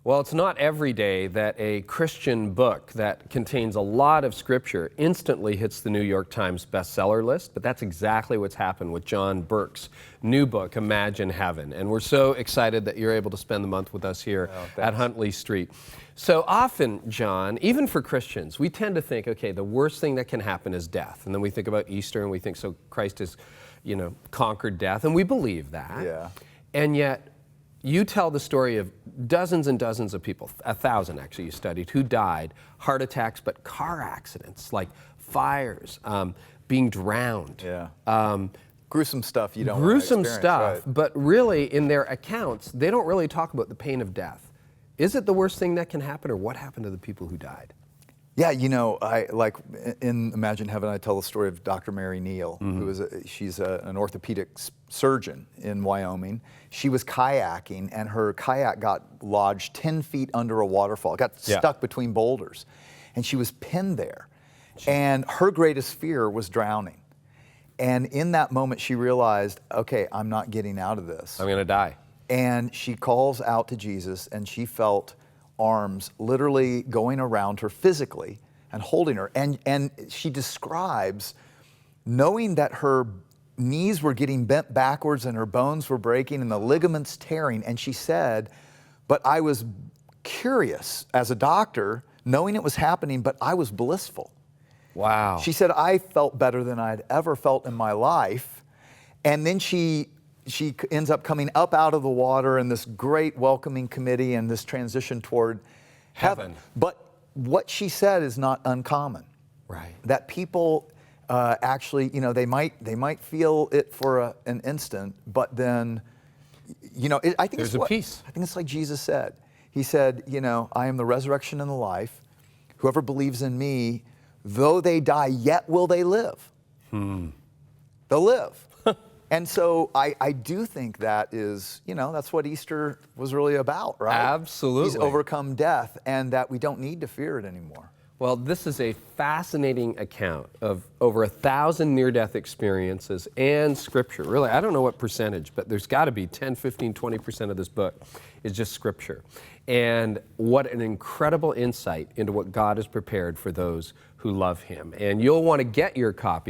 Well, it's not every day that a Christian book that contains a lot of scripture instantly hits the New York Times bestseller list, but that's exactly what's happened with John Burke's new book, Imagine Heaven. And we're so excited that you're able to spend the month with us here at Huntley Street. So often, John, even for Christians, we tend to think, okay, the worst thing that can happen is death. And then we think about Easter and we think, so Christ has, conquered death. And we believe that. Yeah. And yet, you tell the story of dozens and dozens of people, 1,000 actually you studied, who died, heart attacks, but car accidents, like fires, being drowned. Yeah. Gruesome stuff you don't Gruesome want to stuff, right? but really in their accounts, they don't really talk about the pain of death. Is it the worst thing that can happen, or what happened to the people who died? Yeah, in Imagine Heaven, I tell the story of Dr. Mary Neal, who is she's an orthopedic surgeon in Wyoming. She was kayaking, and her kayak got lodged 10 feet under a waterfall. It got stuck between boulders, and she was pinned there. And her greatest fear was drowning. And in that moment, she realized, okay, I'm not getting out of this. I'm going to die. And she calls out to Jesus, and she felt arms literally going around her physically and holding her. And she describes knowing that her knees were getting bent backwards and her bones were breaking and the ligaments tearing. And she said, but I was curious as a doctor, knowing it was happening, but I was blissful. Wow. She said, I felt better than I'd ever felt in my life. And then she ends up coming up out of the water in this great welcoming committee and this transition toward heaven. But what she said is not uncommon. Right. That people actually, they might feel it for an instant, but then, I think there's a peace. I think it's like Jesus said. He said, I am the resurrection and the life. Whoever believes in me, though they die, yet will they live. They'll live. And so I do think that is, that's what Easter was really about, right? Absolutely. He's overcome death, and that we don't need to fear it anymore. Well, this is a fascinating account of over 1,000 near-death experiences and scripture. Really, I don't know what percentage, but there's got to be 10, 15, 20% of this book is just scripture. And what an incredible insight into what God has prepared for those who love Him. And you'll want to get your copy